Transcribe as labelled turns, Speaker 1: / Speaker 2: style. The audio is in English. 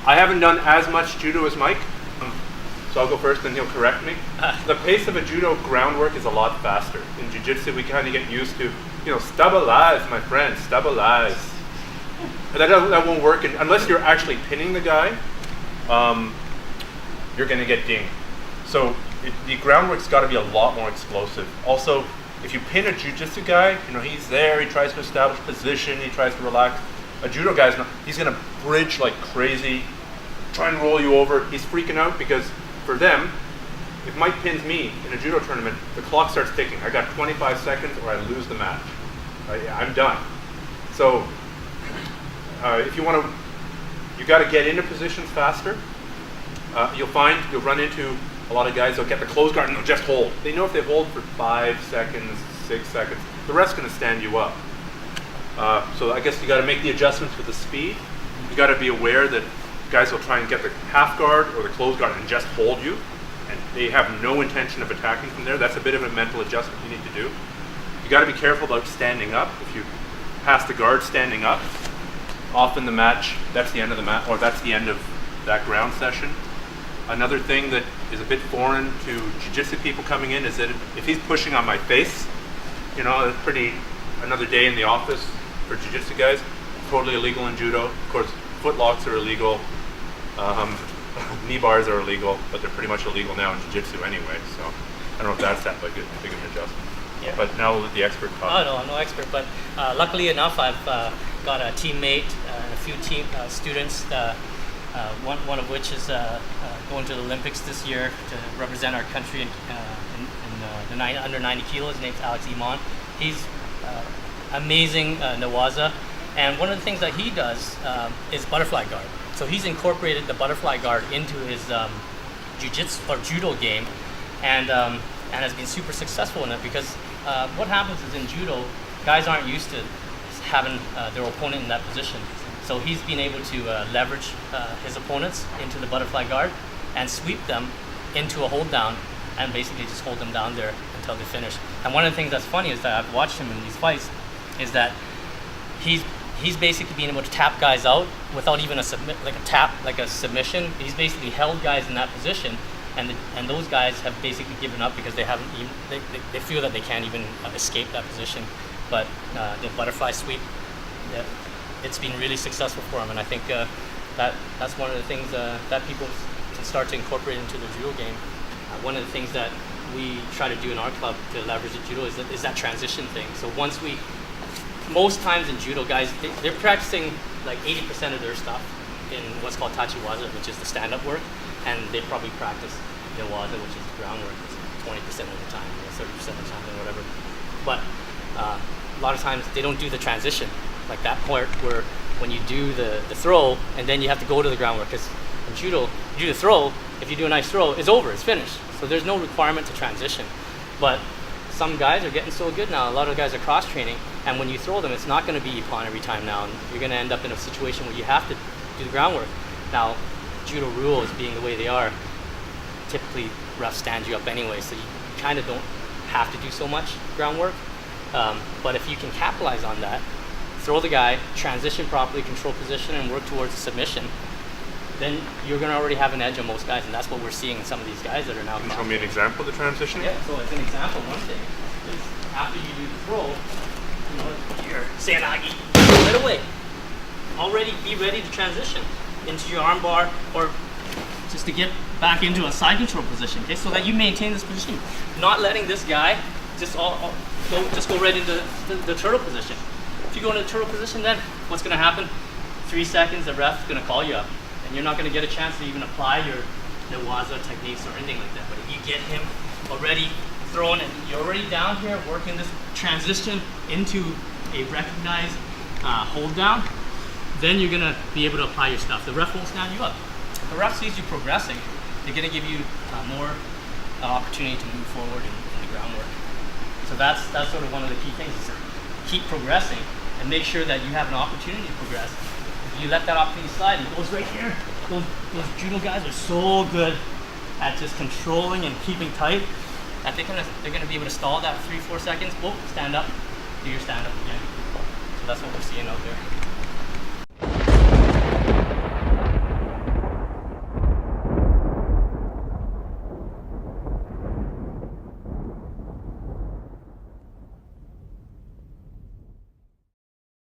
Speaker 1: I haven't done as much judo as Mike, so I'll go first and he'll correct me. The pace of a judo groundwork is a lot faster. In jiu-jitsu, we kind of get used to, stabilize, my friend, stabilize. But that won't work unless you're actually pinning the guy. You're going to get dinged. So the groundwork's got to be a lot more explosive. Also, if you pin a jiu-jitsu guy, he's there, he tries to establish position, he tries to relax. A judo guy's he's going to bridge like crazy, try and roll you over. He's freaking out because for them, if Mike pins me in a judo tournament, the clock starts ticking. I got 25 seconds or I lose the match. I'm done. So if you want to, you got to get into positions faster. You'll run into a lot of guys, they'll get the closed guard and they'll just hold. They know if they hold for 5 seconds, 6 seconds, the rest's going to stand you up. So I guess you got to make the adjustments with the speed. You got to be aware that guys will try and get the half guard or the closed guard and just hold you, and they have no intention of attacking from there. That's a bit of a mental adjustment you need to do. You got to be careful about standing up. If you pass the guard standing up, often the match, that's the end of the match, or that's the end of that ground session. Another thing that is a bit foreign to jiu-jitsu people coming in is that if he's pushing on my face, it's another day in the office for jiu-jitsu guys. Totally illegal in judo. Of course, foot locks are illegal. Knee bars are illegal, but they're pretty much illegal now in jiu-jitsu anyway. So I don't know if that's that big of an adjustment. Yeah. But now we'll let the expert talk.
Speaker 2: Oh, no, I'm no expert, but luckily enough, I've got a teammate and a few students. One of which is going to the Olympics this year to represent our country in the under 90 kilos. His name's Alex Iman. He's amazing Nawaza, and one of the things that he does is butterfly guard. So he's incorporated the butterfly guard into his jiu-jitsu or judo game, and has been super successful in it because what happens is in judo, guys aren't used to having their opponent in that position. So he's been able to leverage his opponents into the butterfly guard and sweep them into a hold down and basically just hold them down there until they finish. And one of the things that's funny is that I've watched him in these fights is that he's basically being able to tap guys out without even a submission. He's basically held guys in that position, and those guys have basically given up because they feel that they can't even escape that position. But the butterfly sweep, it's been really successful for him, and I think that's one of the things that people can start to incorporate into their judo game. One of the things that we try to do in our club to leverage the judo is that transition thing. So most times in judo, guys, they're practicing like 80% of their stuff in what's called tachiwaza, which is the stand-up work, and they probably practice Nawaza, which is the groundwork, 20% of the time, 30% of the time, or whatever. But a lot of times they don't do the transition, like that part where when you do the throw and then you have to go to the groundwork. Because in judo, you do the throw, if you do a nice throw, it's over, it's finished. So there's no requirement to transition. But some guys are getting so good now, a lot of guys are cross-training, and when you throw them, it's not going to be ippon every time now, and you're going to end up in a situation where you have to do the groundwork. Now, judo rules being the way they are, typically refs stand you up anyway, so you kind of don't have to do so much groundwork. But if you can capitalize on that, throw the guy, transition properly, control position, and work towards a submission, then you're going to already have an edge on most guys, and that's what we're seeing in some of these guys that are now.
Speaker 1: Can you show me an example of the transition?
Speaker 2: Yeah, so as an example, one thing is after you do the throw, your Sanagi, right away, already be ready to transition into your arm bar or just to get back into a side control position, okay, so that you maintain this position. Not letting this guy just go right into the turtle position. If you go into the turtle position, then what's going to happen? 3 seconds, the ref's going to call you up, and you're not going to get a chance to even apply your Nawaza techniques or anything like that. But if you get him already thrown, and you're already down here working this transition into a recognized hold down, then you're going to be able to apply your stuff. The ref won't stand you up. If the ref sees you progressing, they're going to give you more opportunity to move forward in the groundwork. So that's sort of one of the key things, is to keep progressing and make sure that you have an opportunity to progress. If you let that opportunity slide, it goes right here. Those judo guys are so good at just controlling and keeping tight that they're gonna be able to stall that 3-4 seconds. Whoa, stand up, do your stand up again. So that's what we're seeing out there.